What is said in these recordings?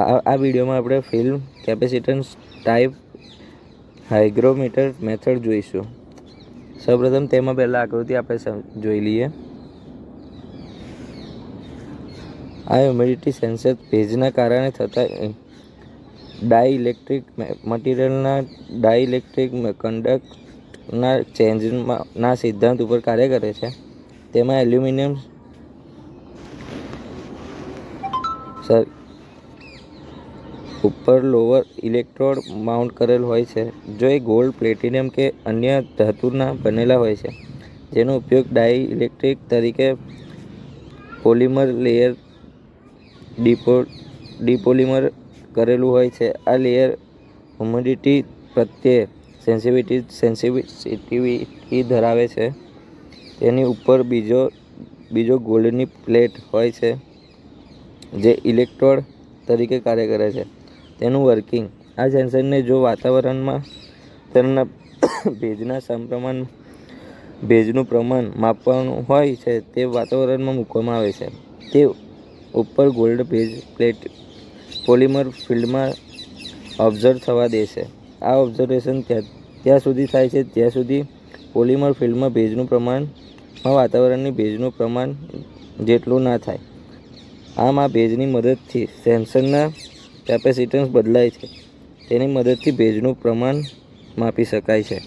આ વિડીયોમાં આપણે ફિલ્મ કેપેસિટન્સ ટાઈપ હાઇગ્રોમીટર મેથડ જોઈશું. સૌપ્રથમ તેમાં પહેલાં આકૃતિ આપણે જોઈ લઈએ. આ હ્યુમિડિટી સેન્સર ભેજના કારણે થતા ડાઇલેક્ટ્રિક મટીરિયલના ડાઇલેક્ટ્રિક કન્ડક્ટના ચેન્જના સિદ્ધાંત ઉપર કાર્ય કરે છે. તેમાં એલ્યુમિનિયમ ઉપર લોઅર ઇલેક્ટ્રોડ માઉન્ટ કરેલ હોય છે. જો એ ગોલ્ડ, પ્લેટિનિયમ કે અન્ય ધાતુના બનેલા હોય છે, જેનો ઉપયોગ ડાઇલેક્ટ્રિક તરીકે પોલિમર લેયર ડિપોલિમર કરેલું હોય છે. આ લેયર હ્યુમિડિટી પ્રત્યે સેન્સિટિવિટી ધરાવે છે. તેની ઉપર બીજો ગોલ્ડની પ્લેટ હોય છે, જે ઇલેક્ટ્રોડ તરીકે કાર્ય કરે છે. તેનું વર્કિંગ: આ સેન્સરને જો વાતાવરણમાં તેના ભેજનું પ્રમાણ માપવાનું હોય છે, તે વાતાવરણમાં મૂકવામાં આવે છે. તે ઉપર ગોલ્ડ ભેજ પ્લેટ પોલિમર ફિલ્ડમાં ઓબ્ઝર્વ થવા દે છે. આ ઓબ્ઝર્વેશન ત્યાં સુધી થાય છે જ્યાં સુધી પોલિમર ફિલ્ડમાં ભેજનું પ્રમાણ વાતાવરણની ભેજનું પ્રમાણ જેટલું ના થાય. આમ આ ભેજની મદદથી સેન્સરના કેપેસિટન્સ બદલાય છે. તેની મદદથી ભેજનું પ્રમાણ માપી શકાય છે.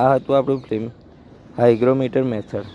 આ હતું આપણું ફિલ્મ હાઇગ્રોમીટર મેથડ.